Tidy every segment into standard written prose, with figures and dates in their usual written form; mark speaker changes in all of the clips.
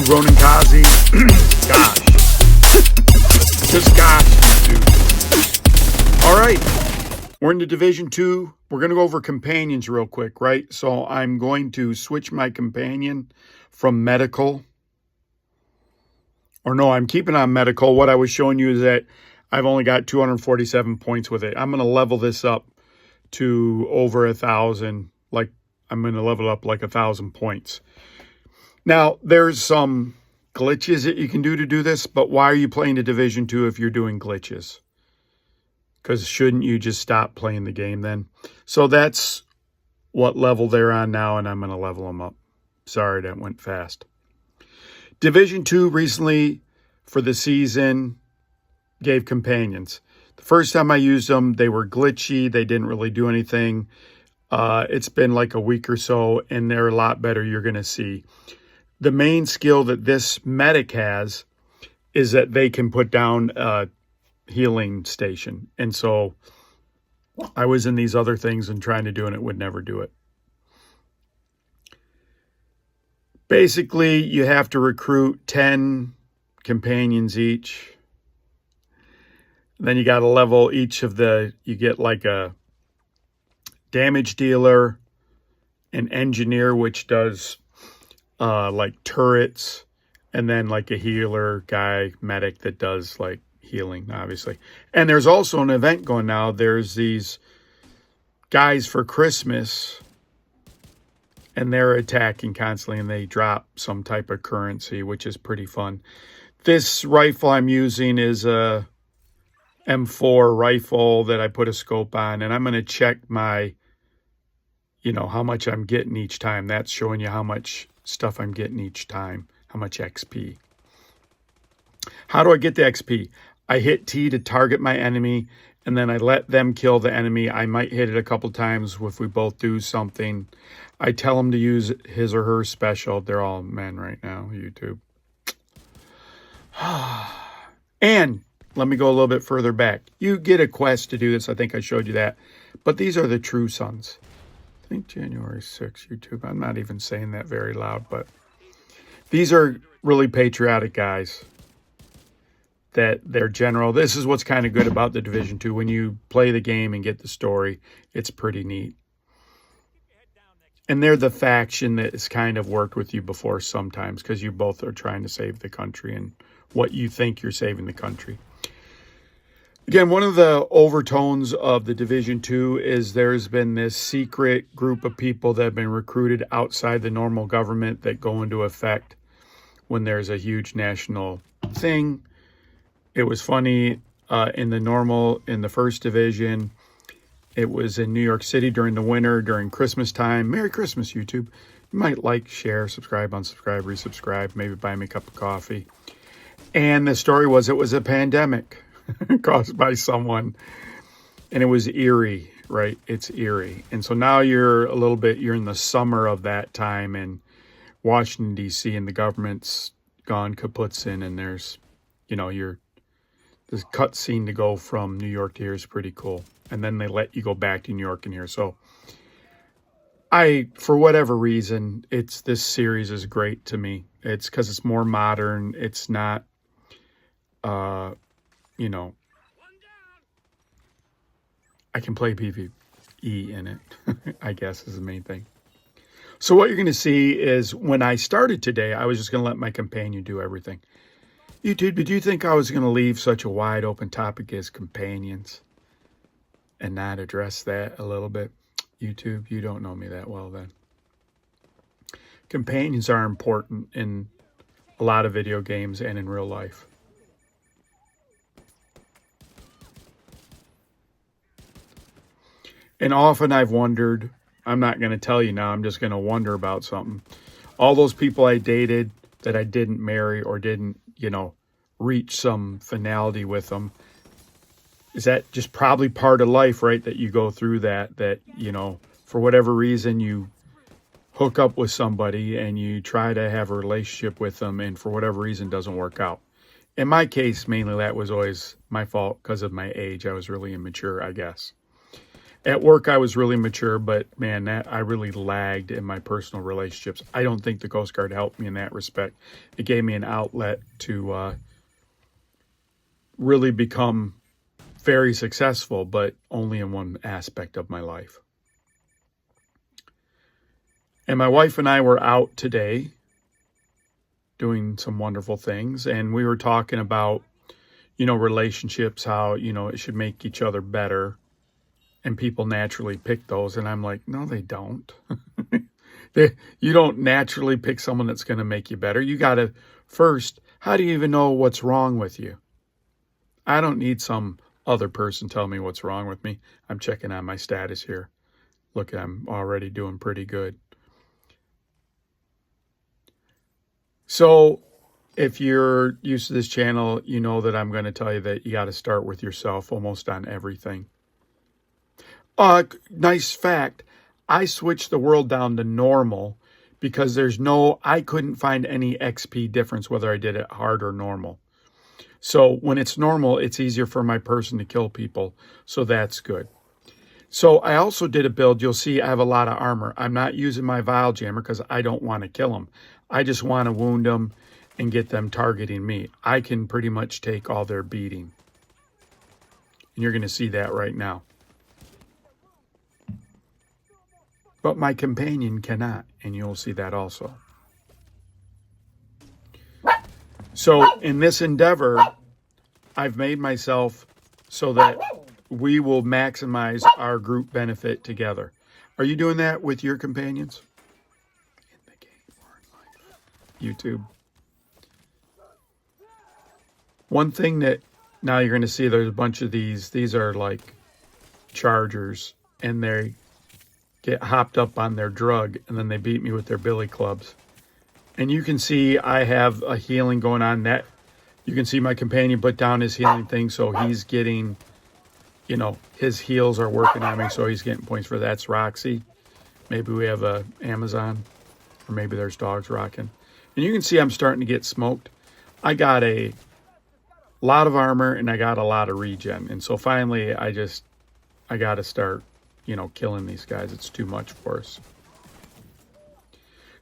Speaker 1: Ronin Kaze. Gosh. Just gosh, dude. All right. We're into Division 2. We're going to go over companions real quick, right? So I'm going to switch my companion from medical. Or no, I'm keeping on medical. What I was showing you is that I've only got 247 points with it. I'm going to level this up to over 1,000. Like, I'm going to level up like 1,000 points. Now, there's some glitches that you can do to do this, but why are you playing the Division 2 if you're doing glitches? Because shouldn't you just stop playing the game then? So that's what level they're on now, and I'm going to level them up. Sorry, that went fast. Division 2 recently, for the season, gave companions. The first time I used them, they were glitchy. They didn't really do anything. It's been like a week or so, and they're a lot better, you're going to see. The main skill that this medic has is that they can put down a healing station. And so I was in these other things and trying to do it, and it would never do it. Basically, you have to recruit 10 companions each. Then you got to level each of the, you get like a damage dealer, an engineer, which does like turrets, and then like a healer guy, medic, that does like healing, obviously. And there's also an event going now. There's these guys for Christmas, and they're attacking constantly, and they drop some type of currency, which is pretty fun. This rifle I'm using is a M4 rifle that I put a scope on, and I'm going to check my, how much I'm getting each time. That's showing you how much stuff I'm getting each time, how much XP. How do I get the XP? I hit T to target my enemy, and then I let them kill the enemy. I might hit it a couple times if we both do something. I tell them to use his or her special. They're all men right now, YouTube. And let me go a little bit further back. You get a quest to do this. I think I showed you that. But these are the true sons. I think January 6th, YouTube. I'm not even saying that very loud, but these are really patriotic guys. That they're general. This is what's kind of good about the Division 2. When you play the game and get the story, it's pretty neat. And they're the faction that has kind of worked with you before sometimes, because you both are trying to save the country and what you think you're saving the country. Again, one of the overtones of the Division 2 is there's been this secret group of people that have been recruited outside the normal government that go into effect when there's a huge national thing. It was funny in the first division. It was in New York City during the winter, during Christmas time. Merry Christmas, YouTube. You might like, share, subscribe, unsubscribe, resubscribe, maybe buy me a cup of coffee. And the story was it was a pandemic caused by someone. And it was eerie, right? It's eerie. And so now you're in the summer of that time in Washington, D.C., and the government's gone kaputzin, and there's, this cut scene to go from New York to here is pretty cool. And then they let you go back to New York and here. So for whatever reason, this series is great to me. It's because it's more modern. It's not, I can play PvE in it, I guess is the main thing. So what you're going to see is when I started today, I was just going to let my companion do everything. YouTube, did you think I was going to leave such a wide open topic as companions and not address that a little bit? YouTube, you don't know me that well then. Companions are important in a lot of video games and in real life. And often I've wondered, I'm not going to tell you now, I'm just going to wonder about something. All those people I dated that I didn't marry or didn't, reach some finality with them, is that just probably part of life, right? That you go through that, for whatever reason you hook up with somebody and you try to have a relationship with them, and for whatever reason doesn't work out. In my case, mainly that was always my fault because of my age. I was really immature, I guess. At work, I was really mature, but man, I really lagged in my personal relationships. I don't think the Coast Guard helped me in that respect. It gave me an outlet to really become very successful, but only in one aspect of my life. And my wife and I were out today doing some wonderful things, and we were talking about, relationships, how, it should make each other better, and people naturally pick those. And I'm like, no, they don't. You don't naturally pick someone that's going to make you better. You got to first, how do you even know what's wrong with you? I don't need some other person telling me what's wrong with me. I'm checking on my status here. Look, I'm already doing pretty good. So if you're used to this channel, you know that I'm going to tell you that you got to start with yourself almost on everything. Nice fact. I switched the world down to normal because I couldn't find any XP difference whether I did it hard or normal. So when it's normal, it's easier for my person to kill people. So that's good. So I also did a build. You'll see I have a lot of armor. I'm not using my Vile Jammer because I don't want to kill them. I just want to wound them and get them targeting me. I can pretty much take all their beating. And you're going to see that right now. But my companion cannot, and you'll see that also. So in this endeavor, I've made myself so that we will maximize our group benefit together. Are you doing that with your companions? In the game or in life? YouTube. One thing that now you're going to see, there's a bunch of these. These are like chargers, and they get hopped up on their drug, and then they beat me with their billy clubs. And you can see I have a healing going on. That you can see my companion put down his healing thing, so he's getting, his heals are working on me, so he's getting points for that. That's Roxy. Maybe we have a Amazon, or maybe there's dogs rocking. And you can see I'm starting to get smoked. I got a lot of armor, and I got a lot of regen. And so finally, I got to start, killing these guys. It's too much for us.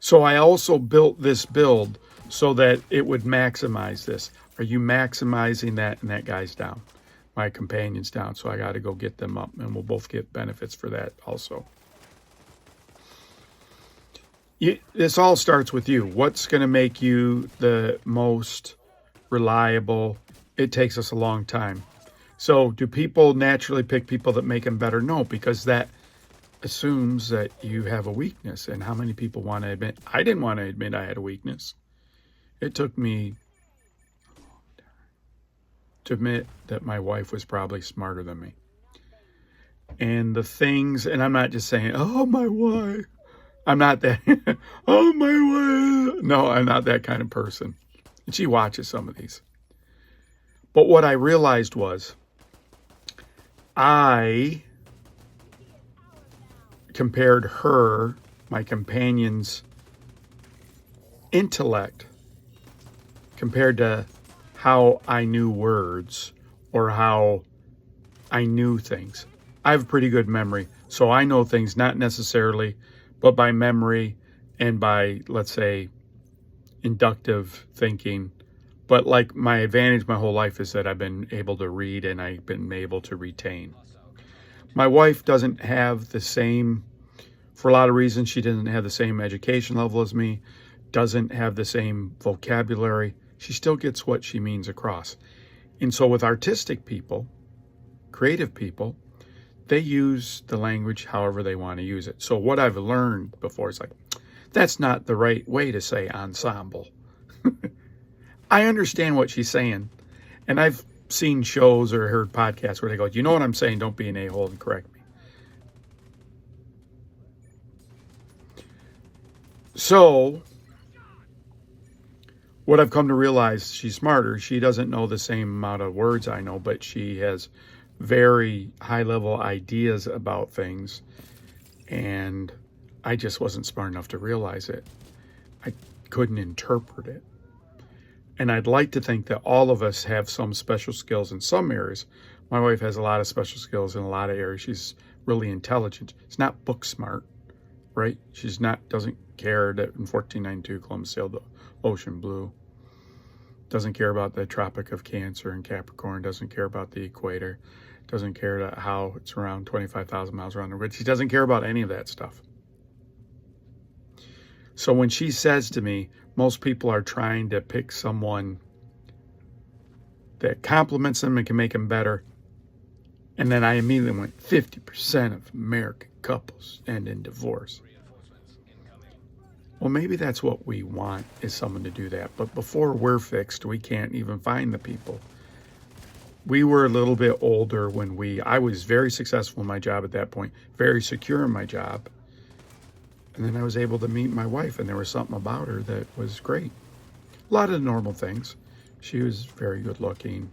Speaker 1: So I also built this build so that it would maximize this. Are you maximizing that? And that guy's down. My companion's down, so I got to go get them up, and we'll both get benefits for that also. This all starts with you. What's going to make you the most reliable? It takes us a long time. So do people naturally pick people that make them better? No, because that assumes that you have a weakness. And how many people want to admit? I didn't want to admit I had a weakness. It took me a long time to admit that my wife was probably smarter than me. And the things, and I'm not just saying, oh, my wife. I'm not that, oh, my wife. No, I'm not that kind of person. And she watches some of these. But what I realized was I compared her, my companion's intellect, compared to how I knew words or how I knew things. I have a pretty good memory, so I know things not necessarily, but by memory and by, let's say, inductive thinking. But like my advantage my whole life is that I've been able to read and I've been able to retain. My wife doesn't have the same, for a lot of reasons, she doesn't have the same education level as me, doesn't have the same vocabulary. She still gets what she means across. And so with artistic people, creative people, they use the language however they want to use it. So what I've learned before is like, that's not the right way to say ensemble. I understand what she's saying. And I've seen shows or heard podcasts where they go, you know what I'm saying? Don't be an a-hole and correct me. So what I've come to realize, she's smarter. She doesn't know the same amount of words I know, but she has very high-level ideas about things. And I just wasn't smart enough to realize it. I couldn't interpret it. And I'd like to think that all of us have some special skills in some areas. My wife has a lot of special skills in a lot of areas. She's really intelligent. She's not book smart, right? She's not, doesn't care that in 1492 Columbus sailed the ocean blue. Doesn't care about the Tropic of Cancer and Capricorn. Doesn't care about the equator. Doesn't care that how it's around 25,000 miles around the grid. She doesn't care about any of that stuff. So when she says to me, most people are trying to pick someone that compliments them and can make them better. And then I immediately went, 50% of American couples end in divorce. Well, maybe that's what we want, is someone to do that. But before we're fixed, we can't even find the people. We were a little bit older when I was very successful in my job at that point, very secure in my job. And then I was able to meet my wife, and there was something about her that was great. A lot of the normal things. She was very good looking,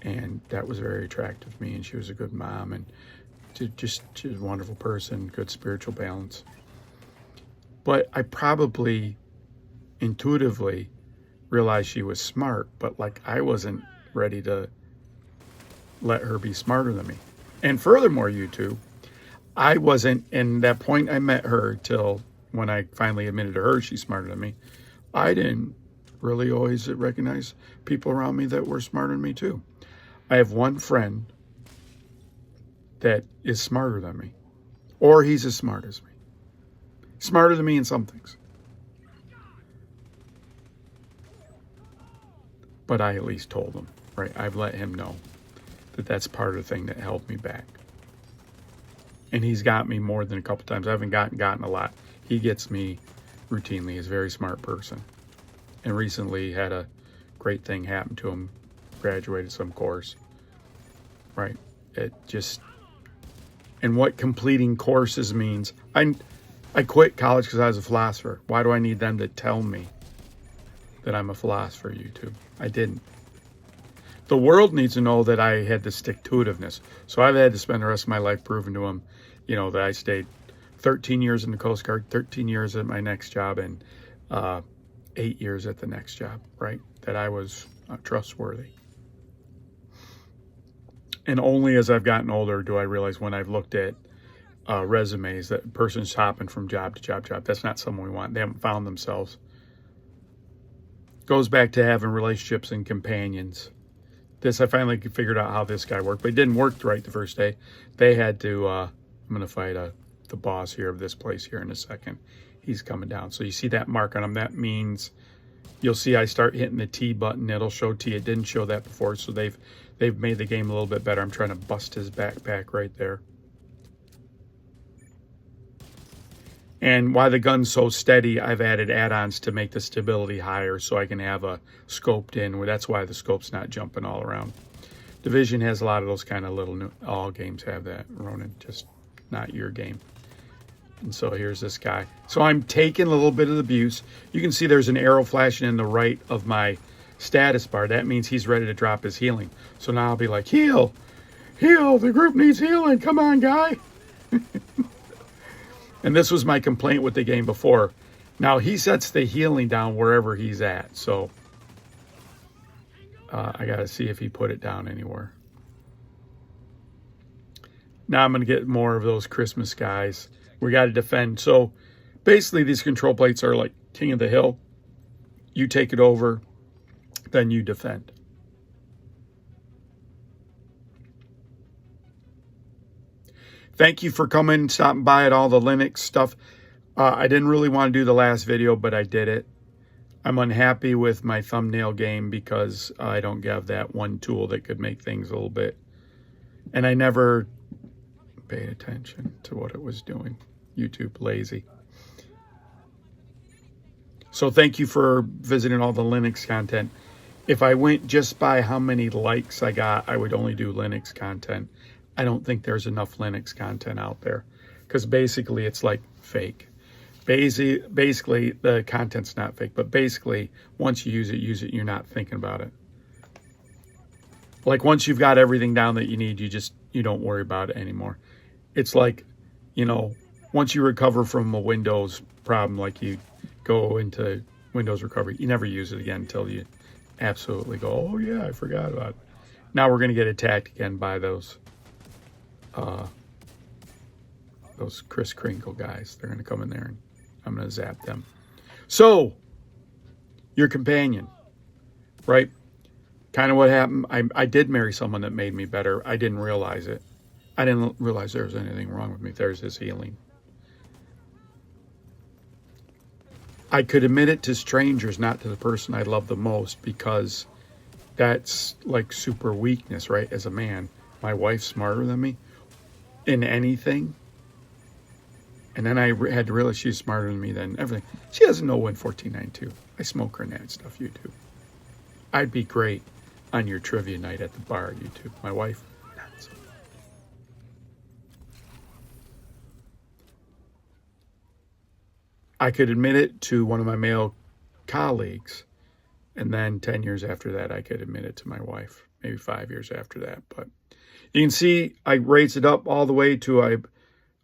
Speaker 1: and that was very attractive to me, and she was a good mom, and she was a wonderful person, good spiritual balance. But I probably intuitively realized she was smart, but like I wasn't ready to let her be smarter than me. And furthermore, YouTube, I wasn't, in that point I met her till when I finally admitted to her she's smarter than me, I didn't really always recognize people around me that were smarter than me too. I have one friend that is smarter than me, or he's as smart as me. Smarter than me in some things. But I at least told him, right? I've let him know that that's part of the thing that held me back. And he's got me more than a couple times. I haven't gotten a lot. He gets me routinely. He's a very smart person. And recently had a great thing happen to him. Graduated some course. Right? It just... And what completing courses means... I quit college because I was a philosopher. Why do I need them to tell me that I'm a philosopher, YouTube? I didn't. The world needs to know that I had the stick-to-itiveness. So I've had to spend the rest of my life proving to them, that I stayed 13 years in the Coast Guard, 13 years at my next job, and 8 years at the next job, right? That I was trustworthy. And only as I've gotten older do I realize, when I've looked at resumes, that a person's hopping from job to job. That's not someone we want. They haven't found themselves. Goes back to having relationships and companions. I finally figured out how this guy worked, but it didn't work right the first day. They had to, I'm going to fight the boss here of this place here in a second. He's coming down. So you see that mark on him. That means you'll see I start hitting the T button. It'll show T. It didn't show that before, so they've made the game a little bit better. I'm trying to bust his backpack right there. And while the gun's so steady, I've added add-ons to make the stability higher so I can have a scoped in. That's why the scope's not jumping all around. Division has a lot of those kind of little, all games have that, Ronin, just not your game. And so here's this guy. So I'm taking a little bit of the abuse. You can see there's an arrow flashing in the right of my status bar. That means he's ready to drop his healing. So now I'll be like, heal, the group needs healing. Come on, guy. And this was my complaint with the game before. Now, he sets the healing down wherever he's at. So, I got to see if he put it down anywhere. Now I'm going to get more of those Christmas guys. We got to defend. So, basically, these control plates are like King of the Hill. You take it over, then you defend. Thank you for coming, stopping by at all the Linux stuff. I didn't really want to do the last video, but I did it. I'm unhappy with my thumbnail game because I don't have that one tool that could make things a little bit. And I never paid attention to what it was doing. YouTube, lazy. So thank you for visiting all the Linux content. If I went just by how many likes I got, I would only do Linux content. I don't think there's enough Linux content out there because basically it's like fake. Basically, the content's not fake, but basically, once you use it, you're not thinking about it. Like once you've got everything down that you need, you don't worry about it anymore. It's like, once you recover from a Windows problem, like you go into Windows recovery, you never use it again until you absolutely go, oh yeah, I forgot about it. Now we're going to get attacked again by those those Kris Kringle guys. They're going to come in there and I'm going to zap them. So, your companion, right? Kind of what happened. I did marry someone that made me better. I didn't realize it. I didn't realize there was anything wrong with me. There's his healing. I could admit it to strangers, not to the person I love the most, because that's like super weakness, right? As a man, my wife's smarter than me in anything. And then I had to realize she's smarter than me than everything. She doesn't know when 1492. I smoke her and stuff, YouTube. I'd be great on your trivia night at the bar, YouTube. My wife, not so. I could admit it to one of my male colleagues, and then 10 years after that, I could admit it to my wife, maybe 5 years after that. But you can see I raised it up all the way to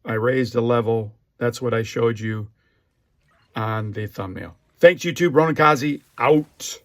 Speaker 1: I raised a level. That's what I showed you on the thumbnail. Thanks, YouTube. Ronin Kaze, out.